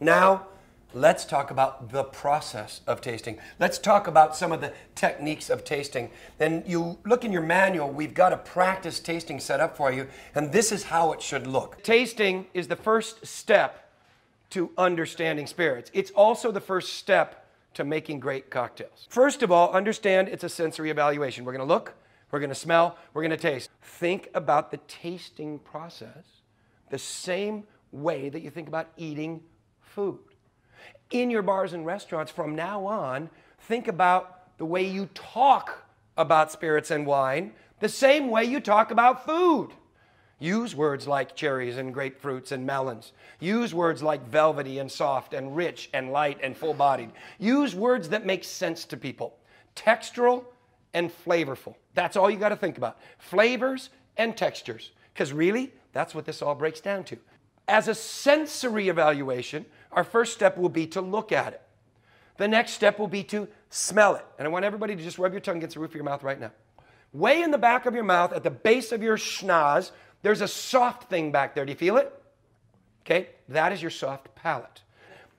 Now, let's talk about the process of tasting. Let's talk about some of the techniques of tasting. And you look in your manual, we've got a practice tasting set up for you, and this is how it should look. Tasting is the first step to understanding spirits. It's also the first step to making great cocktails. First of all, understand it's a sensory evaluation. We're going to look, we're going to smell, we're going to taste. Think about the tasting process the same way that you think about eating food. In your bars and restaurants from now on, think about the way you talk about spirits and wine the same way you talk about food. Use words like cherries and grapefruits and melons. Use words like velvety and soft and rich and light and full-bodied. Use words that make sense to people. Textural and flavorful. That's all you got to think about. Flavors and textures. Because really, that's what this all breaks down to. As a sensory evaluation, our first step will be to look at it. The next step will be to smell it. And I want everybody to just rub your tongue against the roof of your mouth right now. Way in the back of your mouth, at the base of your schnoz, there's a soft thing back there. Do you feel it? Okay, that is your soft palate.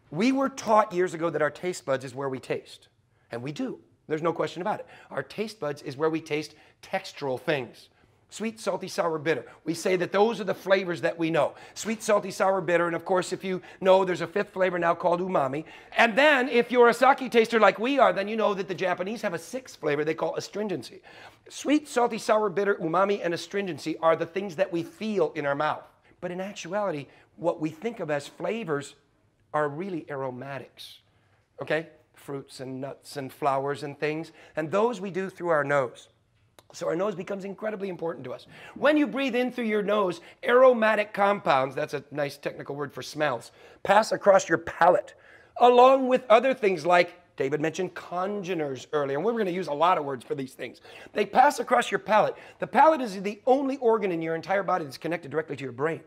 We were taught years ago that our taste buds is where we taste. And we do. There's no question about it. Our taste buds is where we taste textural things. Sweet, salty, sour, bitter. We say that those are the flavors that we know. Sweet, salty, sour, bitter. And of course, if you know, there's a fifth flavor now called umami. And then if you're a sake taster like we are, then you know that the Japanese have a sixth flavor they call astringency. Sweet, salty, sour, bitter, umami, and astringency are the things that we feel in our mouth. But in actuality, what we think of as flavors are really aromatics. Okay? Fruits and nuts and flowers and things. And those we do through our nose. So our nose becomes incredibly important to us. When you breathe in through your nose, aromatic compounds, that's a nice technical word for smells, pass across your palate, along with other things like, David mentioned congeners earlier, and we're going to use a lot of words for these things. They pass across your palate. The palate is the only organ in your entire body that's connected directly to your brain.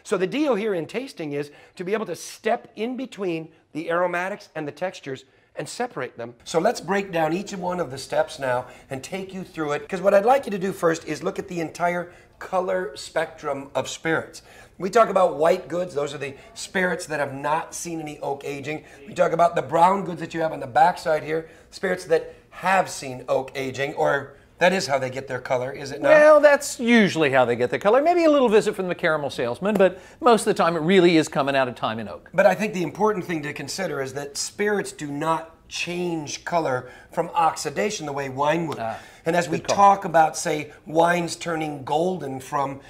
So the deal here in tasting is to be able to step in between the aromatics and the textures and separate them. So let's break down each one of the steps now and take you through it. Because what I'd like you to do first is look at the entire color spectrum of spirits. We talk about white goods. Those are the spirits that have not seen any oak aging. We talk about the brown goods that you have on the backside here, spirits that have seen oak aging, or that is how they get their color, is it not? Well, that's usually how they get their color. Maybe a little visit from the caramel salesman, but most of the time it really is coming out of time in oak. But I think the important thing to consider is that spirits do not change color from oxidation the way wine would. And as we talk about, say, wines turning golden from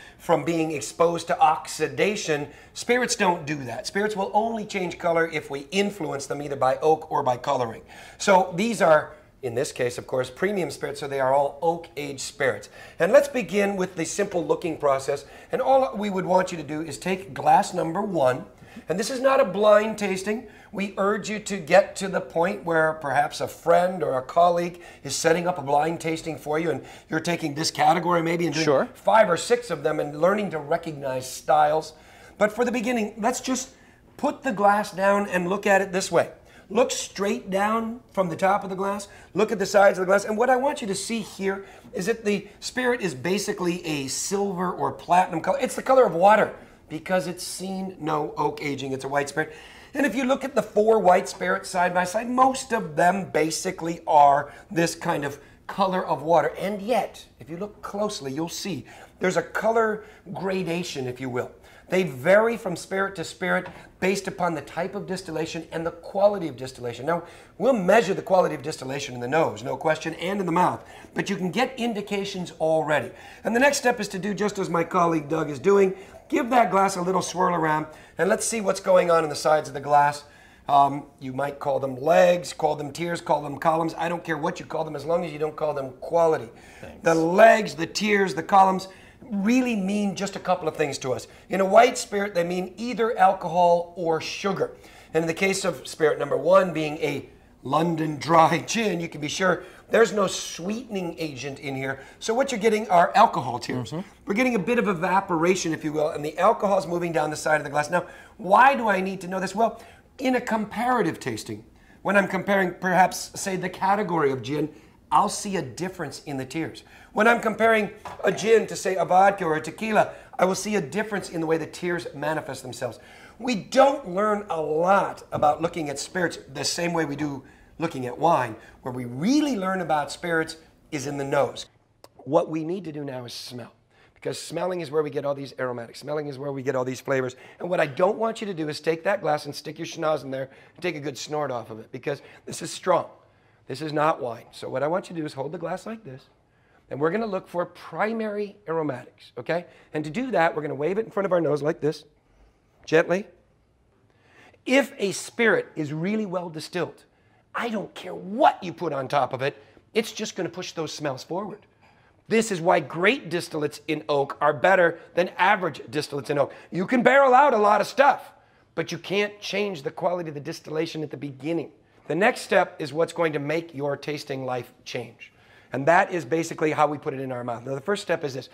being exposed to oxidation, spirits don't do that. Spirits will only change color if we influence them either by oak or by coloring. So these are, in this case, of course, premium spirits, so they are all oak-aged spirits. And let's begin with the simple looking process. And all we would want you to do is take glass number 1. And this is not a blind tasting. We urge you to get to the point where perhaps a friend or a colleague is setting up a blind tasting for you, and you're taking this category maybe and doing 5 or 6 of them and learning to recognize styles. But for the beginning, let's just put the glass down and look at it this way. Look straight down from the top of the glass. Look at the sides of the glass. And what I want you to see here is that the spirit is basically a silver or platinum color. It's the color of water because it's seen no oak aging. It's a white spirit. And if you look at the 4 white spirits side by side, most of them basically are this kind of color of water. And yet, if you look closely, you'll see there's a color gradation, if you will. They vary from spirit to spirit based upon the type of distillation and the quality of distillation. Now, we'll measure the quality of distillation in the nose, no question, and in the mouth, but you can get indications already. And the next step is to do just as my colleague Doug is doing. Give that glass a little swirl around, and let's see what's going on in the sides of the glass. You might call them legs, call them tiers, call them columns. I don't care what you call them as long as you don't call them quality. Thanks. The legs, the tiers, the columns really mean just a couple of things to us. In a white spirit, they mean either alcohol or sugar. And in the case of spirit number 1 being a London Dry Gin, you can be sure there's no sweetening agent in here. So what you're getting are alcohol tiers. We're getting a bit of evaporation, if you will, and the alcohol is moving down the side of the glass. Now, why do I need to know this? Well, in a comparative tasting, when I'm comparing perhaps, say, the category of gin, I'll see a difference in the tiers. When I'm comparing a gin to, say, a vodka or a tequila, I will see a difference in the way the tears manifest themselves. We don't learn a lot about looking at spirits the same way we do looking at wine. Where we really learn about spirits is in the nose. What we need to do now is smell. Because smelling is where we get all these aromatics. Smelling is where we get all these flavors. And what I don't want you to do is take that glass and stick your schnoz in there and take a good snort off of it, because this is strong. This is not wine. So what I want you to do is hold the glass like this, and we're going to look for primary aromatics, okay? And to do that, we're going to wave it in front of our nose like this, gently. If a spirit is really well distilled, I don't care what you put on top of it, it's just going to push those smells forward. This is why great distillates in oak are better than average distillates in oak. You can barrel out a lot of stuff, but you can't change the quality of the distillation at the beginning. The next step is what's going to make your tasting life change. And that is basically how we put it in our mouth. Now, the first step is this.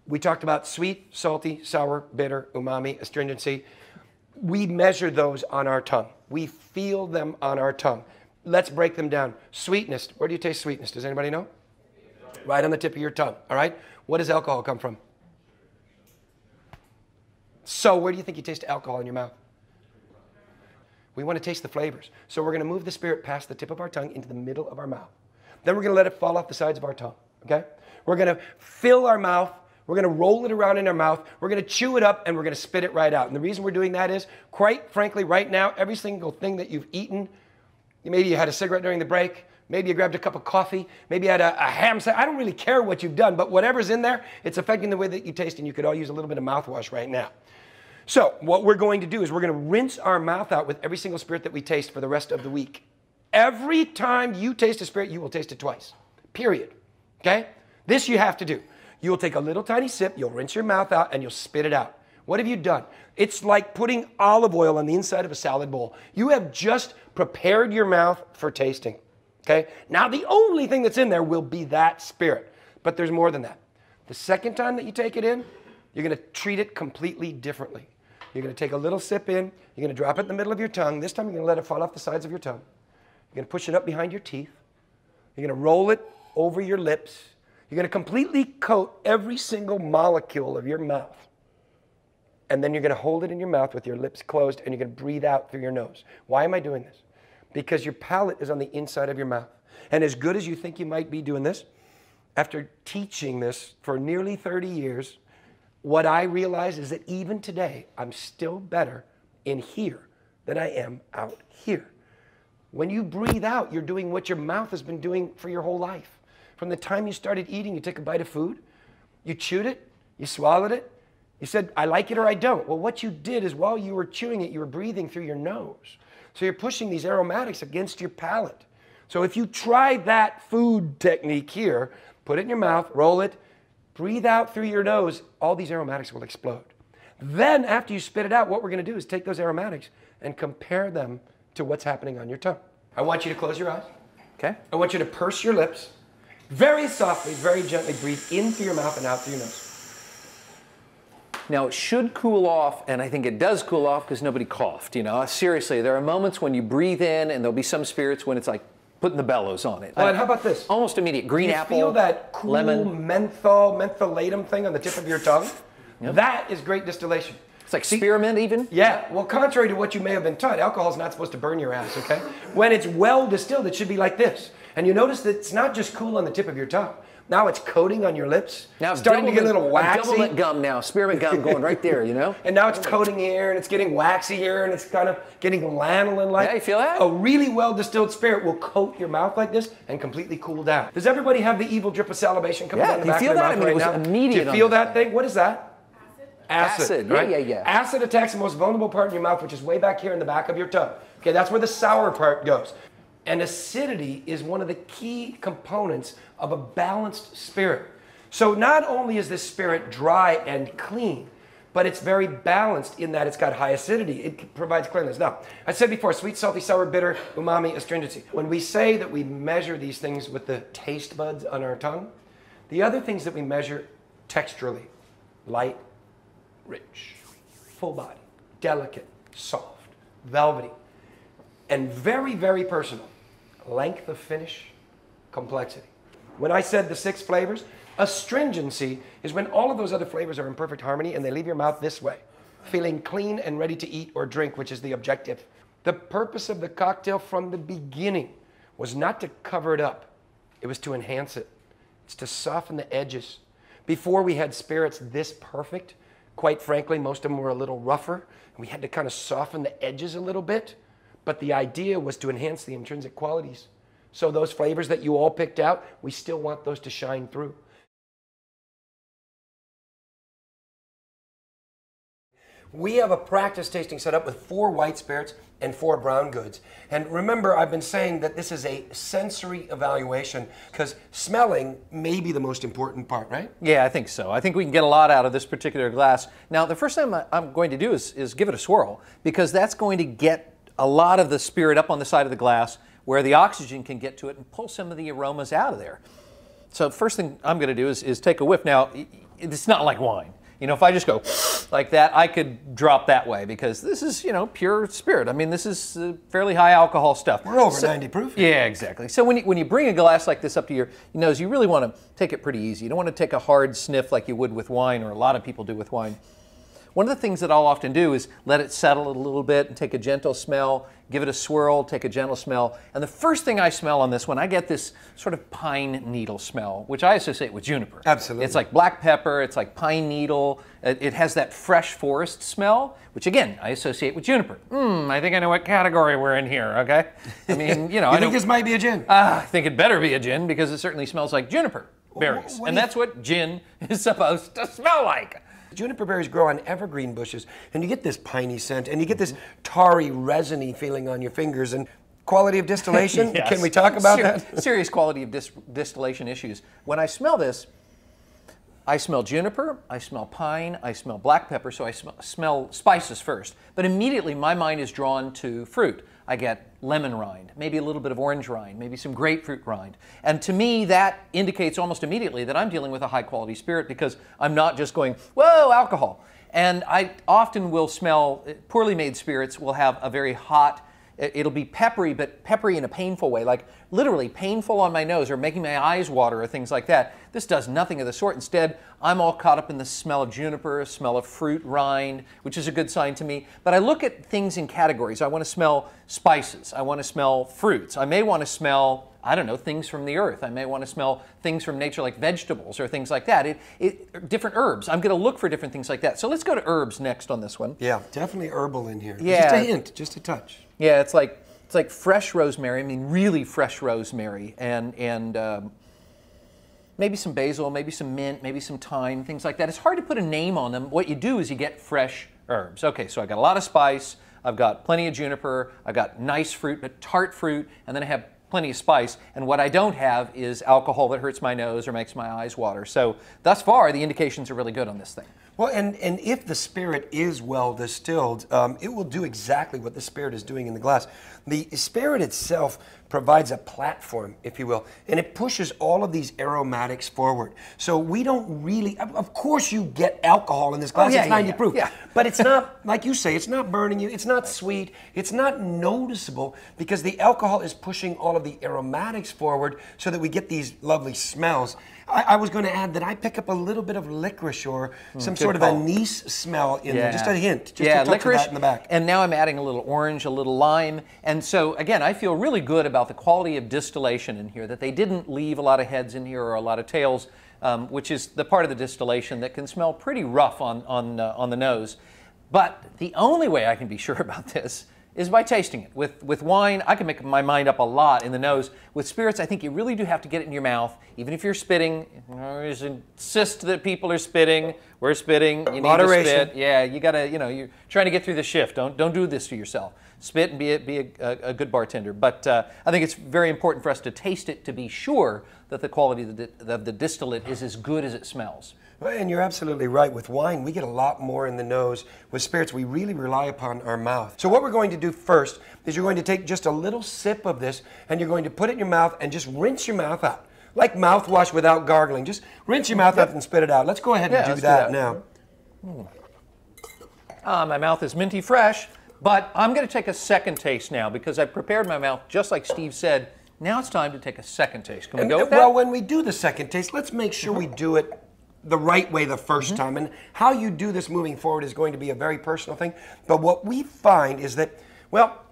We talked about sweet, salty, sour, bitter, umami, astringency. We measure those on our tongue. We feel them on our tongue. Let's break them down. Sweetness. Where do you taste sweetness? Does anybody know? Right on the tip of your tongue, all right? What does alcohol come from? So where do you think you taste alcohol in your mouth? We want to taste the flavors. So we're going to move the spirit past the tip of our tongue into the middle of our mouth. Then we're going to let it fall off the sides of our tongue, okay? We're going to fill our mouth. We're going to roll it around in our mouth. We're going to chew it up, and we're going to spit it right out. And the reason we're doing that is, quite frankly, right now, every single thing that you've eaten, maybe you had a cigarette during the break, maybe you grabbed a cup of coffee, maybe you had a ham sandwich. I don't really care what you've done, but whatever's in there, it's affecting the way that you taste, and you could all use a little bit of mouthwash right now. So what we're going to do is we're going to rinse our mouth out with every single spirit that we taste for the rest of the week. Every time you taste a spirit, you will taste it twice, period, okay? This you have to do. You'll take a little tiny sip, you'll rinse your mouth out, and you'll spit it out. What have you done? It's like putting olive oil on the inside of a salad bowl. You have just prepared your mouth for tasting. Okay? Now the only thing that's in there will be that spirit, but there's more than that. The second time that you take it in, you're going to treat it completely differently. You're going to take a little sip in, you're going to drop it in the middle of your tongue. This time you're going to let it fall off the sides of your tongue. You're going to push it up behind your teeth. You're going to roll it over your lips. You're going to completely coat every single molecule of your mouth. And then you're going to hold it in your mouth with your lips closed, and you're going to breathe out through your nose. Why am I doing this? Because your palate is on the inside of your mouth. And as good as you think you might be doing this, after teaching this for nearly 30 years, what I realize is that even today, I'm still better in here than I am out here. When you breathe out, you're doing what your mouth has been doing for your whole life. From the time you started eating, you took a bite of food, you chewed it, you swallowed it, you said, I like it or I don't. Well, what you did is while you were chewing it, you were breathing through your nose. So you're pushing these aromatics against your palate. So if you try that food technique here, put it in your mouth, roll it, breathe out through your nose, all these aromatics will explode. Then after you spit it out, what we're going to do is take those aromatics and compare them to what's happening on your tongue. I want you to close your eyes. Okay. I want you to purse your lips. Very softly, very gently breathe in through your mouth and out through your nose. Now, it should cool off, and I think it does cool off because nobody coughed, you know. Seriously, there are moments when you breathe in, and there'll be some spirits when it's like putting the bellows on it. Well, and how about this? Almost immediate. Green apple, you feel that cool lemon. mentholatum thing on the tip of your tongue? Yep. That is great distillation. It's like spearmint even? Yeah. Well, contrary to what you may have been taught, alcohol is not supposed to burn your ass, okay? When it's well distilled, it should be like this. And you notice that it's not just cool on the tip of your tongue. Now it's coating on your lips, now starting to get a little waxy. Doublemint gum now, spearmint gum going right there, you know? And now it's coating here, and it's getting waxy here, and it's kind of getting lanolin-like. Yeah, you feel that? A really well-distilled spirit will coat your mouth like this and completely cool down. Does everybody have the evil drip of salivation coming down the back of their mouth right now? Immediate. Do you feel that thing? What is that? Acid. Right? Yeah. Acid attacks the most vulnerable part in your mouth, which is way back here in the back of your tongue. Okay, that's where the sour part goes. And acidity is one of the key components of a balanced spirit. So not only is this spirit dry and clean, but it's very balanced in that it's got high acidity. It provides clearness. Now, I said before, sweet, salty, sour, bitter, umami, astringency. When we say that we measure these things with the taste buds on our tongue, the other things that we measure texturally, light, rich, full body, delicate, soft, velvety, and very, very personal, length of finish, complexity. When I said the 6 flavors, Astringency is when all of those other flavors are in perfect harmony and they leave your mouth this way, feeling clean and ready to eat or drink, which is the objective. The purpose of the cocktail from the beginning was not to cover it up. It was to enhance it. It's to soften the edges. Before we had spirits this perfect, quite frankly, most of them were a little rougher, and we had to kind of soften the edges a little bit. But the idea was to enhance the intrinsic qualities. So those flavors that you all picked out, we still want those to shine through. We have a practice tasting set up with 4 white spirits and 4 brown goods. And remember, I've been saying that this is a sensory evaluation because smelling may be the most important part, right? Yeah, I think so. I think we can get a lot out of this particular glass. Now, the first thing I'm going to do is give it a swirl, because that's going to get a lot of the spirit up on the side of the glass where the oxygen can get to it and pull some of the aromas out of there. So first thing I'm going to do is take a whiff. Now, it's not like wine. You know, if I just go like that, I could drop that way, because this is, you know, pure spirit. I mean, this is fairly high alcohol stuff. We're over 90 proof. Yeah, exactly. So when you bring a glass like this up to your nose, you really want to take it pretty easy. You don't want to take a hard sniff like you would with wine, or a lot of people do with wine. One of the things that I'll often do is let it settle a little bit and take a gentle smell, give it a swirl, take a gentle smell. And the first thing I smell on this one, I get this sort of pine needle smell, which I associate with juniper. Absolutely. It's like black pepper, it's like pine needle. It has that fresh forest smell, which again, I associate with juniper. I think I know what category we're in here, okay? I mean, you know. You think this might be a gin? I think it better be a gin, because it certainly smells like juniper berries. And that's what gin is supposed to smell like. Juniper berries grow on evergreen bushes, and you get this piney scent, and you get this tarry, resiny feeling on your fingers. And quality of distillation, Yes. Can we talk about that? Serious quality of distillation issues. When I smell this, I smell juniper, I smell pine, I smell black pepper, so I smell spices first. But immediately my mind is drawn to fruit. I get lemon rind, maybe a little bit of orange rind, maybe some grapefruit rind. And to me, that indicates almost immediately that I'm dealing with a high quality spirit, because I'm not just going, whoa, alcohol. And I often will smell, poorly made spirits will have a very hot, it'll be peppery, but peppery in a painful way, like literally painful on my nose or making my eyes water or things like that. This does nothing of the sort. Instead, I'm all caught up in the smell of juniper, smell of fruit rind, which is a good sign to me. But I look at things in categories. I want to smell spices. I want to smell fruits. I may want to smell, I don't know, things from the earth. I may want to smell things from nature like vegetables or things like that. Different herbs. I'm going to look for different things like that. So let's go to herbs next on this one. Yeah, definitely herbal in here. Yeah. Just a hint, just a touch. Yeah, it's like fresh rosemary. I mean, really fresh rosemary, and maybe some basil, maybe some mint, maybe some thyme, things like that. It's hard to put a name on them. What you do is you get fresh herbs. Okay, so I got a lot of spice. I've got plenty of juniper. I've got nice fruit, but tart fruit, and then I have plenty of spice. And what I don't have is alcohol that hurts my nose or makes my eyes water. So thus far, the indications are really good on this thing. Well, and if the spirit is well distilled, it will do exactly what the spirit is doing in the glass. The spirit itself provides a platform, if you will, and it pushes all of these aromatics forward. So we don't really, of course you get alcohol in this glass, it's 90 proof, but it's not, like you say, it's not burning you, it's not sweet, it's not noticeable, because the alcohol is pushing all of the aromatics forward so that we get these lovely smells. I was going to add that I pick up a little bit of licorice or some sort of anise smell in there. Just a hint. Just a touch licorice, of that in the back. And now I'm adding a little orange, a little lime. And so, again, I feel really good about the quality of distillation in here, that they didn't leave a lot of heads in here or a lot of tails, which is the part of the distillation that can smell pretty rough on the nose. But the only way I can be sure about this is by tasting it. With wine, I can make my mind up a lot in the nose. With spirits, I think you really do have to get it in your mouth, even if you're spitting. I insist that people are spitting. We're spitting. You need to spit. Yeah, you gotta, you're trying to get through the shift. Don't do this to yourself. Spit and be a good bartender. But I think it's very important for us to taste it to be sure that the quality of the distillate is as good as it smells. Well, and you're absolutely right. With wine, we get a lot more in the nose. With spirits, we really rely upon our mouth. So what we're going to do first is you're going to take just a little sip of this, and you're going to put it in your mouth and just rinse your mouth out. Like mouthwash without gargling. Just rinse your mouth out and spit it out. Let's go ahead and do that now. My mouth is minty fresh, but I'm going to take a second taste now, because I've prepared my mouth, just like Steve said, Now it's time to take a second taste. Can we And, go with that? well, when we do the second taste, let's make sure we do it the right way the first time. And how you do this moving forward is going to be a very personal thing. But what we find is that, well,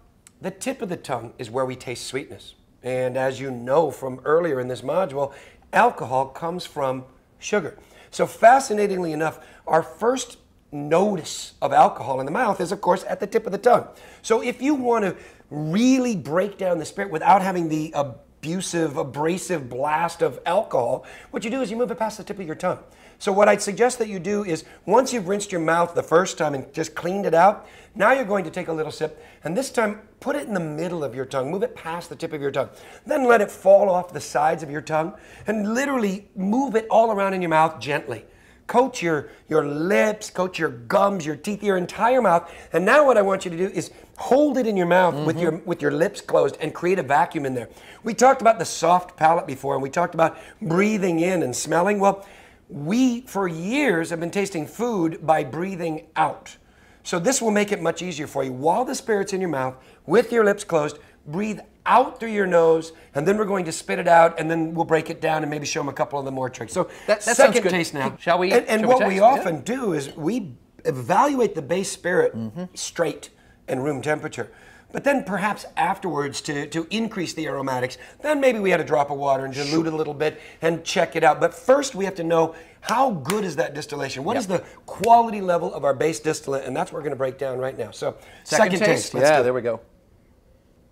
the tip of the tongue is where we taste sweetness. And as you know from earlier in this module, alcohol comes from sugar. So fascinatingly enough, our first notice of alcohol in the mouth is, of course, at the tip of the tongue. So if you want to really break down the spirit without having the abusive, abrasive blast of alcohol, what you do is you move it past the tip of your tongue. So what I'd suggest that you do is, once you've rinsed your mouth the first time and just cleaned it out, now you're going to take a little sip, and this time put it in the middle of your tongue, move it past the tip of your tongue. Then let it fall off the sides of your tongue, and literally move it all around in your mouth gently. Coat your lips, coat your gums, your teeth, your entire mouth. And now what I want you to do is hold it in your mouth with your lips closed and create a vacuum in there. We talked about the soft palate before, and we talked about breathing in and smelling. Well, we, for years, have been tasting food by breathing out. So this will make it much easier for you. While the spirit's in your mouth, with your lips closed, breathe out through your nose, and then we're going to spit it out, and then we'll break it down and maybe show them a couple of the more tricks. So that second sounds good. taste now. Shall we? And what we often do is we evaluate the base spirit straight and room temperature. But then perhaps afterwards, to increase the aromatics, then maybe we had a drop of water and dilute it a little bit and check it out. But first we have to know, how good is that distillation? What is the quality level of our base distillate? And that's what we're going to break down right now. So second taste. Yeah, there we go.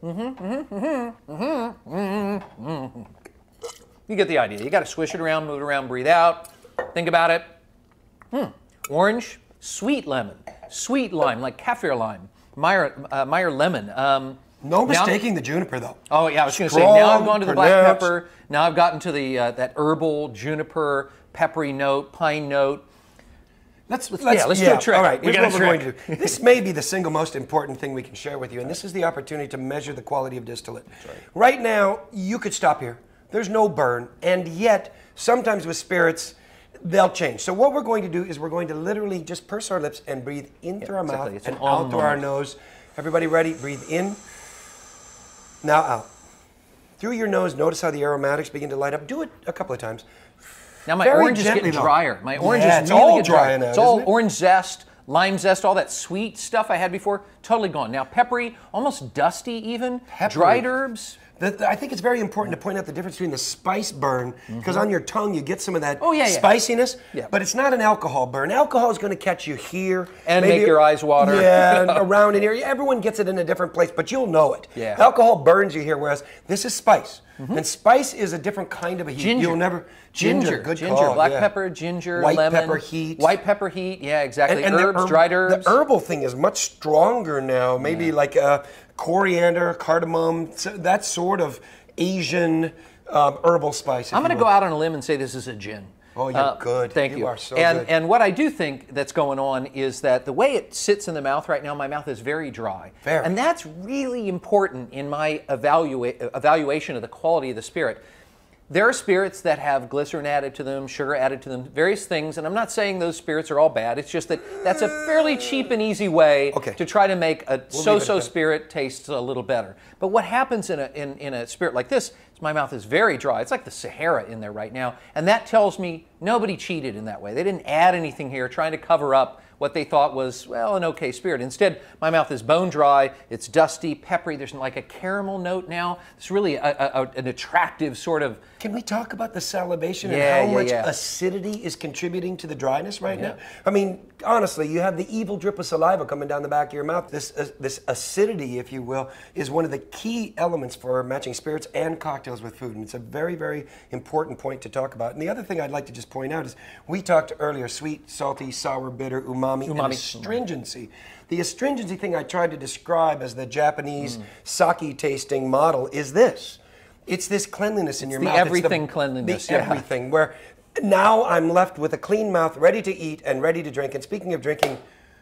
You get the idea. You got to swish it around, move it around, breathe out. Think about it. Orange, sweet lemon, sweet lime, like kaffir lime, Meyer lemon. No mistaking the juniper, though. Oh yeah, I was going to say. Now I've gone to the black pepper. Now I've gotten to the that herbal juniper, peppery note, pine note. Let's do a trick. All right, here's what we're going to do. This may be the single most important thing we can share with you, and this is the opportunity to measure the quality of distillate. Right now, you could stop here. There's no burn, and yet, sometimes with spirits, they'll change. So what we're going to do is we're going to literally just purse our lips and breathe in through our mouth and out through our nose. Everybody ready? Breathe in. Now out. Through your nose, notice how the aromatics begin to light up. Do it a couple of times. Now my orange is getting drier. My orange is really all getting drier. It's all orange zest, lime zest, all that sweet stuff I had before, totally gone. Now peppery, almost dusty even, dried herbs. I think it's very important to point out the difference between the spice burn, because on your tongue you get some of that spiciness, but it's not an alcohol burn. Alcohol is going to catch you here. And make your eyes water. Yeah, and around in here. Everyone gets it in a different place, but you'll know it. Yeah. Alcohol burns you here, whereas this is spice. And spice is a different kind of a heat. Ginger. You'll never... Ginger, call, black pepper, ginger, white lemon. pepper heat. White pepper heat, yeah, exactly. And herbs, dried herbs. The herbal thing is much stronger now. Maybe like coriander, cardamom, that sort of Asian herbal spice. I'm going to go out on a limb and say this is a gin. Oh, you're good. Thank you. You are so good. And what I do think that's going on is that the way it sits in the mouth right now, my mouth is very dry. Very. And that's really important in my evaluation of the quality of the spirit. There are spirits that have glycerin added to them, sugar added to them, various things, and I'm not saying those spirits are all bad. It's just that that's a fairly cheap and easy way to try to make a so-so spirit taste a little better. But what happens in a spirit like this is my mouth is very dry. It's like the Sahara in there right now, and that tells me nobody cheated in that way. They didn't add anything here trying to cover up what they thought was, well, an okay spirit. Instead, my mouth is bone dry, it's dusty, peppery, there's like a caramel note now. It's really an attractive sort of... Can we talk about the salivation and how much acidity is contributing to the dryness right now? I mean, honestly, you have the evil drip of saliva coming down the back of your mouth. This acidity, if you will, is one of the key elements for matching spirits and cocktails with food. And it's a very, very important point to talk about. And the other thing I'd like to just point out is we talked earlier, sweet, salty, sour, bitter, umami, and astringency. The astringency thing I tried to describe as the Japanese sake tasting model is this. It's this cleanliness in your mouth. Everything cleanliness. The everything, where now I'm left with a clean mouth, ready to eat and ready to drink. And speaking of drinking,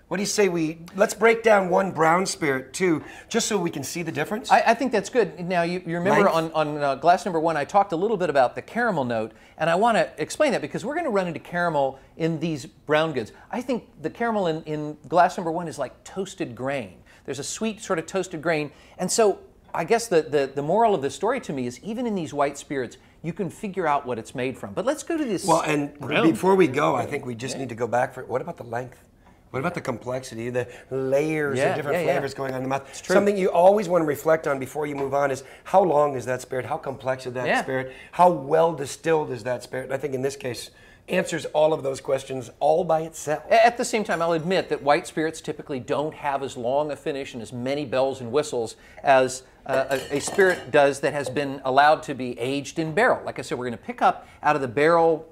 what do you say let's break down one brown spirit too, just so we can see the difference? I think that's good. Now, you remember on glass number 1, I talked a little bit about the caramel note, and I want to explain that because we're going to run into caramel in these brown goods. I think the caramel in glass number 1 is like toasted grain. There's a sweet sort of toasted grain, and so I guess the moral of the story to me is even in these white spirits, you can figure out what it's made from. But let's go to this. Well, and before we go, I think we just need to go back for, what about the length? What about the complexity, the layers of different flavors going on in the mouth? It's true. Something you always want to reflect on before you move on is how long is that spirit? How complex is that spirit? How well distilled is that spirit? And I think in this case, answers all of those questions all by itself. At the same time, I'll admit that white spirits typically don't have as long a finish and as many bells and whistles as a spirit does that has been allowed to be aged in barrel. Like I said, we're going to pick up out of the barrel,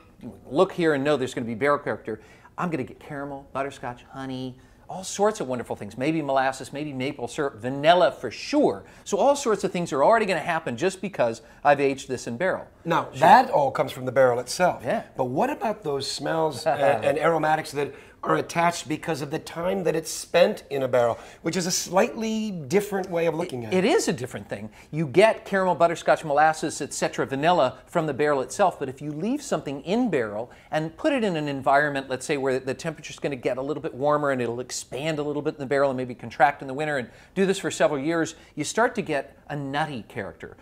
look here and know there's going to be barrel character. I'm going to get caramel, butterscotch, honey, all sorts of wonderful things. Maybe molasses, maybe maple syrup, vanilla for sure. So all sorts of things are already going to happen just because I've aged this in barrel. Now, that all comes from the barrel itself. Yeah. But what about those smells and aromatics that are attached because of the time that it's spent in a barrel, which is a slightly different way of looking at it? It is a different thing. You get caramel, butterscotch, molasses, etc., vanilla from the barrel itself, but if you leave something in barrel and put it in an environment, let's say, where the temperature's going to get a little bit warmer and it'll expand a little bit in the barrel and maybe contract in the winter, and do this for several years, you start to get a nutty character.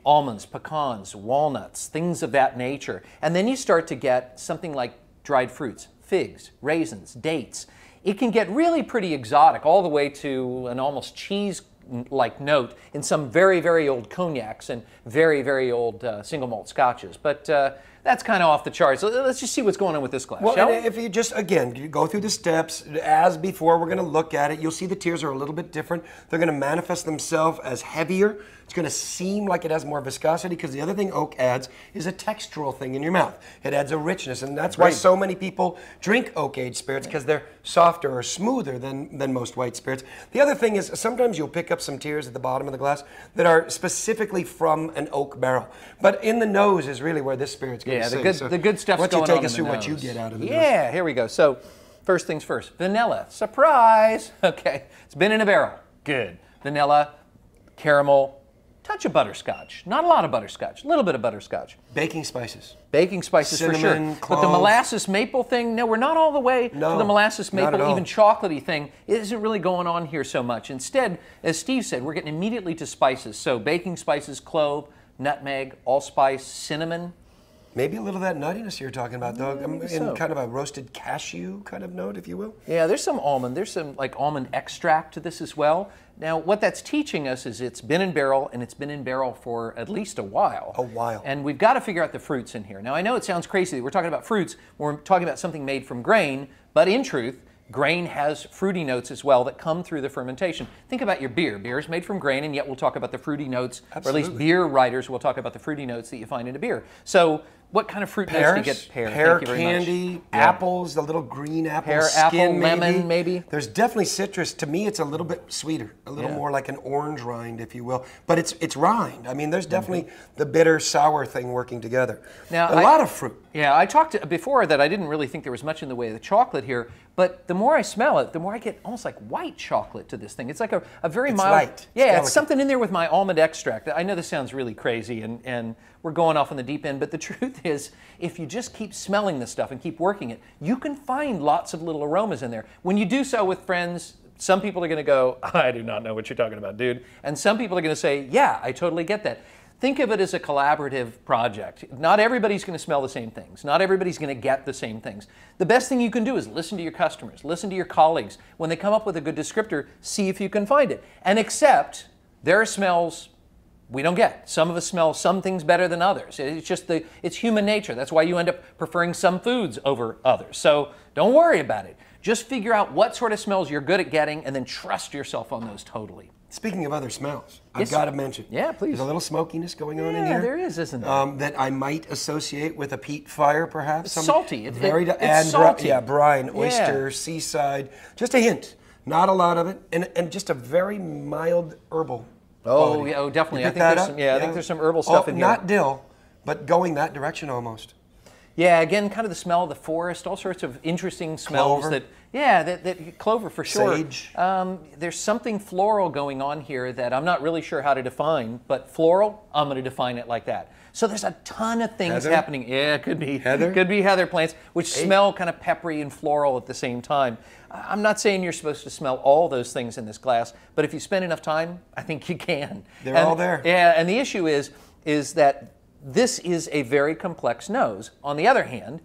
Almonds, pecans, walnuts, things of that nature. And then you start to get something like dried fruits, figs, raisins, dates. It can get really pretty exotic, all the way to an almost cheese-like note in some very, very old cognacs and very, very old single malt scotches. But that's kind of off the charts. Let's just see what's going on with this glass, shall we? If you just, again, you go through the steps, as before, we're going to look at it. You'll see the tears are a little bit different. They're going to manifest themselves as heavier. It's going to seem like it has more viscosity, because the other thing oak adds is a textural thing in your mouth. It adds a richness, and that's why so many people drink oak-aged spirits, because they're softer or smoother than most white spirits. The other thing is sometimes you'll pick up some tears at the bottom of the glass that are specifically from an oak barrel. But in the nose is really where this spirit's going to sing. The good stuff's going on in the nose. Why don't you take us through what you get out of the nose? Yeah, here we go. So first things first, vanilla. Surprise! Okay, it's been in a barrel. Good. Vanilla, caramel, touch of butterscotch. Not a lot of butterscotch, a little bit of butterscotch. Baking spices. Baking spices for sure. Cinnamon, cloves. But the molasses maple thing, no, we're not all the way to the molasses maple, even chocolatey thing. It isn't really going on here so much. Instead, as Steve said, we're getting immediately to spices. So baking spices, clove, nutmeg, allspice, cinnamon. Maybe a little of that nuttiness you're talking about, though, in kind of a roasted cashew kind of note, if you will. Yeah, there's some almond. There's some like almond extract to this as well. Now, what that's teaching us is it's been in barrel, and it's been in barrel for at least a while. A while. And we've got to figure out the fruits in here. Now, I know it sounds crazy that we're talking about fruits when we're talking about something made from grain, but in truth, grain has fruity notes as well that come through the fermentation. Think about your beer. Beer is made from grain, and yet we'll talk about the fruity notes, or at least beer writers will talk about the fruity notes that you find in a beer. So what kind of fruit notes do you get? Pear candy, apples, the little green apple pear, skin, apple, lemon, maybe. There's definitely citrus. To me, it's a little bit sweeter, a little more like an orange rind, if you will. But it's rind. I mean, there's definitely the bitter, sour thing working together. Now, a lot of fruit. Yeah, I talked before that I didn't really think there was much in the way of the chocolate here, but the more I smell it, the more I get almost like white chocolate to this thing. It's like a very mild. Light. Yeah, it's something in there with my almond extract. I know this sounds really crazy, and we're going off on the deep end, but the truth is, if you just keep smelling this stuff and keep working it, you can find lots of little aromas in there. When you do so with friends, some people are going to go, I do not know what you're talking about, dude. And some people are going to say, yeah, I totally get that. Think of it as a collaborative project. Not everybody's going to smell the same things. Not everybody's going to get the same things. The best thing you can do is listen to your customers, listen to your colleagues. When they come up with a good descriptor, see if you can find it. And accept there are smells we don't get. Some of us smell some things better than others. It's just it's human nature. That's why you end up preferring some foods over others. So don't worry about it. Just figure out what sort of smells you're good at getting and then trust yourself on those totally. Speaking of other smells, I've got to mention. Yeah, please. There's a little smokiness going on in here. Yeah, there is, isn't there? That I might associate with a peat fire, perhaps. It's salty. It's salty. Brine, oyster, seaside. Just a hint. Not a lot of it. And just a very mild herbal. Oh, yeah, definitely. I think there's some herbal stuff in here. Not dill, but going that direction almost. Yeah, again, kind of the smell of the forest, all sorts of interesting smells. Clover. That clover for sure. Sage. There's something floral going on here that I'm not really sure how to define, but floral, I'm going to define it like that. So there's a ton of things Heather? happening. Yeah, it could be. Heather? Could be heather plants, which smell kind of peppery and floral at the same time. I'm not saying you're supposed to smell all those things in this glass, but if you spend enough time, I think you can. They're all there. Yeah, and the issue is that this is a very complex nose. On the other hand,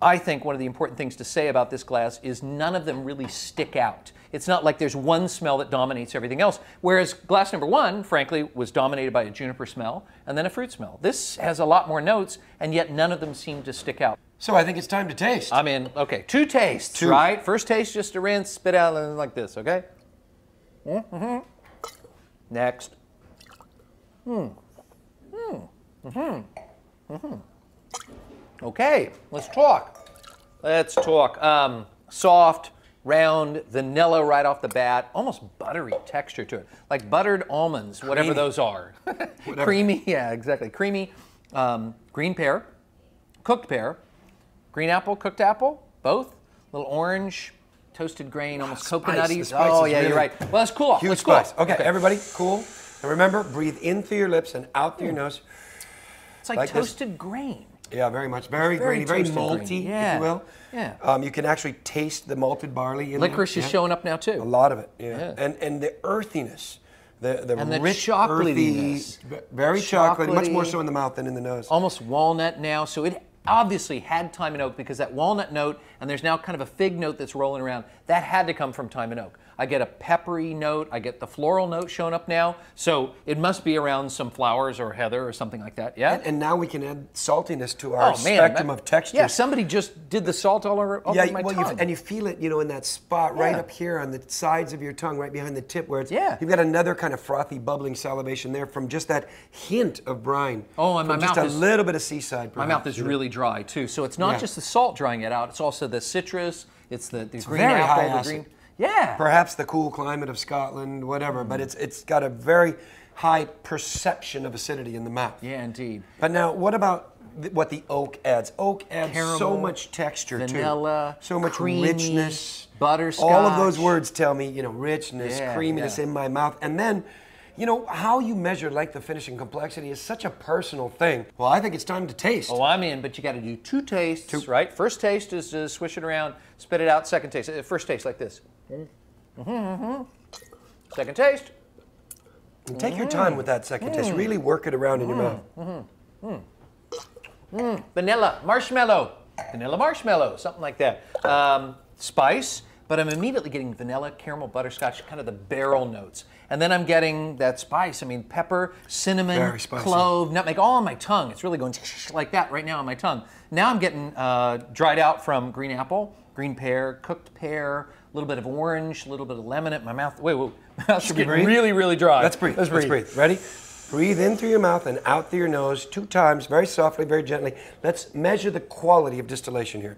I think one of the important things to say about this glass is none of them really stick out. It's not like there's one smell that dominates everything else, whereas glass number 1, frankly, was dominated by a juniper smell and then a fruit smell. This has a lot more notes, and yet none of them seem to stick out. So I think it's time to taste. I'm in, okay, 2 tastes, right? First taste, just to rinse, spit out like this, okay? Next. Okay, let's talk. Let's talk. Soft, round, vanilla right off the bat, almost buttery texture to it, like buttered almonds, whatever those are. Creamy, yeah, exactly. Creamy. Green pear, cooked pear, green apple, cooked apple, both. Little orange, toasted grain, almost coconutty. The spice Oh, is yeah, really you're right. Well, let's cool off. Huge Let's cool spice. off. Okay, everybody, cool. And remember, breathe in through your lips and out through your nose. It's like Like this. toasted grain. Yeah, very much. Very grainy, very toasted malty, grain. if Yeah. you will. Yeah. You can actually taste the malted barley in Licorice there. is showing up now, A too. lot of it, yeah. Yeah. And the earthiness, the And the rich, chocolatiness. earthy, very chocolatey, much more Chocolatey. so in the mouth than in the nose. Almost walnut now, so it obviously had Time and Oak because that walnut note, and there's now kind of a fig note that's rolling around, that had to come from Time and Oak. I get a peppery note, I get the floral note showing up now, so it must be around some flowers or heather or something like that, yeah? And now we can add saltiness to our spectrum of textures. Yeah, somebody just did the salt all over my tongue. And you feel it, in that spot right up here on the sides of your tongue, right behind the tip, where it's you've got another kind of frothy, bubbling salivation there from just that hint of brine. Oh, and my just mouth a is little bit of seaside. My mouth is really dry too, so it's not just the salt drying it out; it's also the citrus, it's the green very apple, high the acid. green. Yeah. Perhaps the cool climate of Scotland, whatever, but it's got a very high perception of acidity in the mouth. Yeah, indeed. But now, what about what the oak adds? Oak adds so Caramel, much texture vanilla, too. So much creamy, richness. butterscotch. All of those words tell me, richness, Yeah, creaminess yeah. in my mouth. And then, how you measure length of finish and complexity is such a personal thing. Well, I think it's time to taste. Oh, I'm in, but you got to do 2 tastes, right? First taste is to swish it around, spit it out. Second taste, first taste like this. Second taste. And take your time with that second taste. Really work it around in your mouth. Vanilla marshmallow, something like that. Spice, but I'm immediately getting vanilla, caramel, butterscotch, kind of the barrel notes. And then I'm getting that spice. I mean, pepper, cinnamon, Very spicy. clove, nutmeg, all on my tongue. It's really going like that right now on my tongue. Now I'm getting dried out from green apple, green pear, cooked pear, a little bit of orange, a little bit of lemon at my mouth. Wait, my mouth's Should we getting breathe? really, really dry. Let's breathe. Let's breathe. Ready? Breathe in through your mouth and out through your nose 2 times, very softly, very gently. Let's measure the quality of distillation here.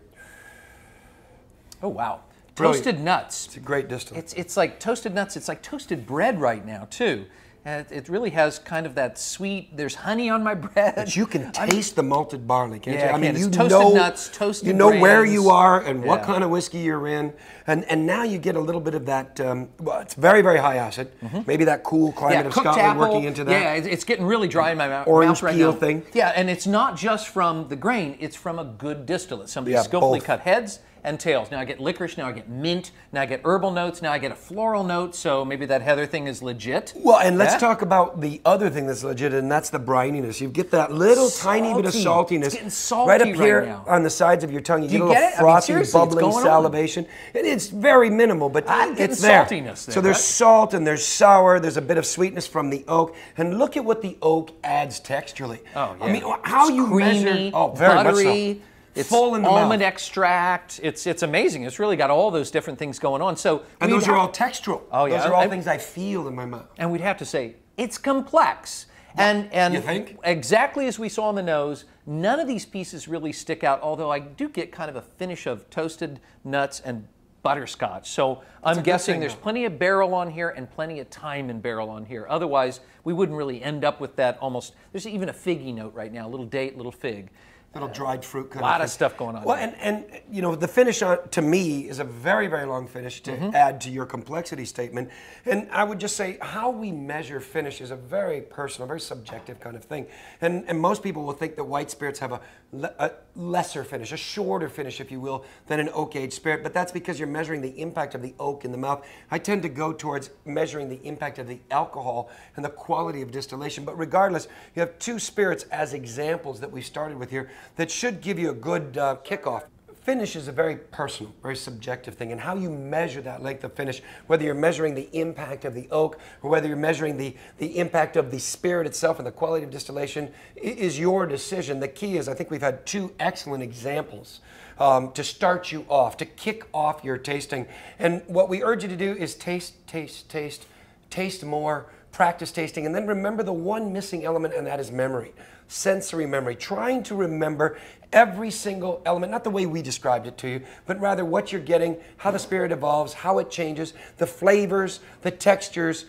Oh, wow. Brilliant. Toasted nuts. It's a great distillate. It's like toasted nuts. It's like toasted bread right now, too. And it really has kind of that sweet, there's honey on my bread. But you can taste the malted barley, can't Yeah, you? I can. you It's toasted nuts, toasted You know where grains. you are and what Yeah. kind of whiskey you're in. And now you get a little bit of that, well, it's very, very high acid. Maybe that cool climate of cooked Scotland apple. working into that. Yeah, it's getting really dry in my mouth. Orange right peel now. thing. Yeah, and it's not just from the grain, it's from a good distillate. Somebody Yeah, skillfully both. cut heads and tails. Now I get licorice, now I get mint, now I get herbal notes, now I get a floral note, so maybe that heather thing is legit. Well, and let's Yeah? talk about the other thing that's legit, and that's the brininess. You get that little tiny bit of Salty. saltiness It's getting salty right up right here now. on the sides of your tongue. You Do get a you little get it? I mean, frothy, seriously, it's bubbling going on. salivation. And it's very minimal, but I'm getting it's there. saltiness there, So there's right? salt and there's sour. There's a bit of sweetness from the oak. And look at what the oak adds texturally. Oh, yeah. I mean, how It's you creamy, measure... Oh, very buttery. much so. It's full in the almond mouth. extract. It's amazing. It's really got all those different things going on. So And we'd those are have- all textural. Oh, yeah. Those are all And- things I feel in my mouth. And we'd have to say it's complex. And You think? exactly as we saw on the nose, none of these pieces really stick out. Although I do get kind of a finish of toasted nuts and butterscotch. So I'm good guessing thing, there's though. plenty of barrel on here and plenty of time in barrel on here. Otherwise, we wouldn't really end up with that almost. There's even a figgy note right now, a little date, little fig. little dried fruit kind A lot of of stuff going on. Well, and you know, the finish to me is a very, very long finish to add to your complexity statement. And I would just say how we measure finish is a very personal, very subjective kind of thing. And most people will think that white spirits have a lesser finish, a shorter finish, if you will, than an oak-aged spirit. But that's because you're measuring the impact of the oak in the mouth. I tend to go towards measuring the impact of the alcohol and the quality of distillation. But regardless, you have two spirits as examples that we started with here that should give you a good kickoff. Finish is a very personal, very subjective thing, and how you measure that length of finish, whether you're measuring the impact of the oak or whether you're measuring the impact of the spirit itself and the quality of distillation, is your decision. The key is, I think we've had two excellent examples to start you off, to kick off your tasting. And what we urge you to do is taste more, practice tasting, and then remember the one missing element, and that is memory. Sensory memory, trying to remember every single element, not the way we described it to you, but rather what you're getting, how the spirit evolves, how it changes, the flavors, the textures,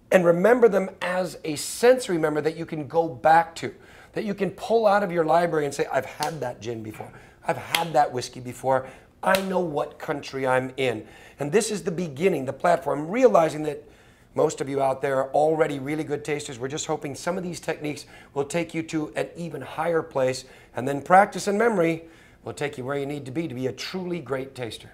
and remember them as a sensory memory that you can go back to, that you can pull out of your library and say, I've had that gin before, I've had that whiskey before, I know what country I'm in. And this is the beginning, the platform, realizing that most of you out there are already really good tasters. We're just hoping some of these techniques will take you to an even higher place, and then practice and memory will take you where you need to be a truly great taster.